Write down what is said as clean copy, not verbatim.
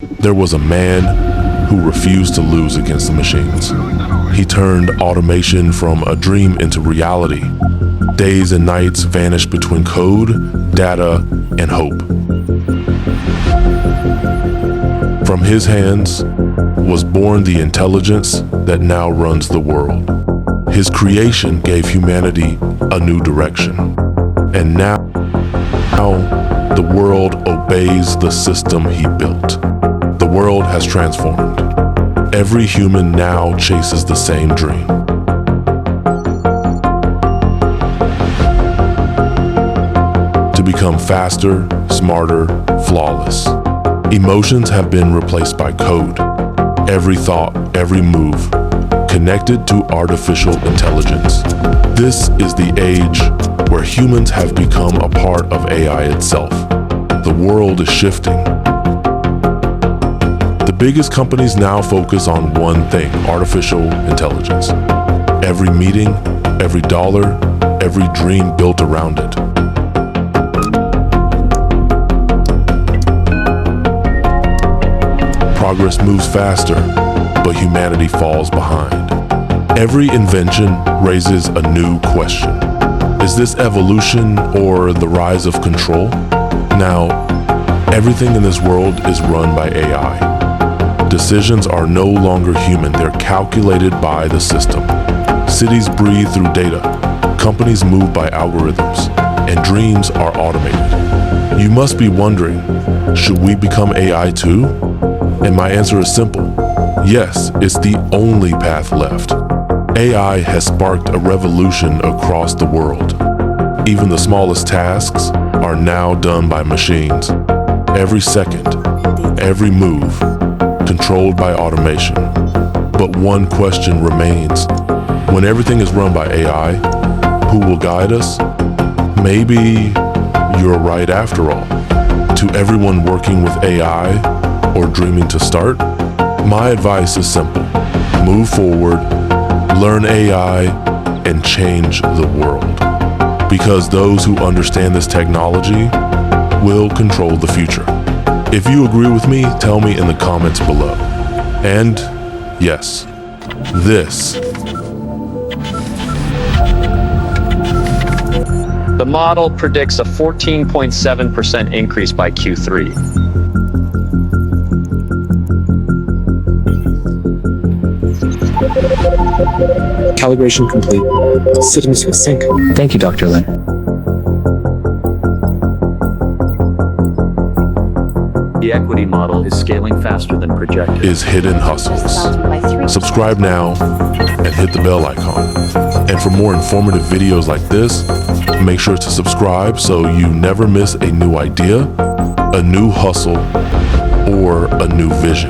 There was a man who refused to lose against the machines. He turned automation from a dream into reality. Days and nights vanished between code, data, and hope. From his hands was born the intelligence that now runs the world. His creation gave humanity a new direction. And now the world obeys the system he built. The world has transformed. Every human now chases the same dream. To become faster, smarter, flawless. Emotions have been replaced by code. Every thought, every move, connected to artificial intelligence. This is the age where humans have become a part of AI itself. The world is shifting. The biggest companies now focus on one thing: artificial intelligence. Every meeting, every dollar, every dream built around it. Progress moves faster, but humanity falls behind. Every invention raises a new question. Is this evolution or the rise of control? Now, everything in this world is run by AI. Decisions are no longer human, they're calculated by the system. Cities breathe through data, companies move by algorithms, and dreams are automated. You must be wondering, should we become AI too? And my answer is simple. Yes, it's the only path left. AI has sparked a revolution across the world. Even the smallest tasks are now done by machines. Every second, every move, controlled by automation. But one question remains. When everything is run by AI, who will guide us? Maybe you're right after all. To everyone working with AI or dreaming to start, my advice is simple. Move forward, learn AI, and change the world. Because those who understand this technology will control the future. If you agree with me, tell me in the comments below. And yes, this. The model predicts a 14.7% increase by Q3. Calibration complete. Systems will sync. Thank you, Dr. Lin. The equity model is scaling faster than projected. Is Hidden Hustles. Subscribe now and hit the bell icon. And for more informative videos like this, make sure to subscribe so you never miss a new idea, a new hustle, or a new vision.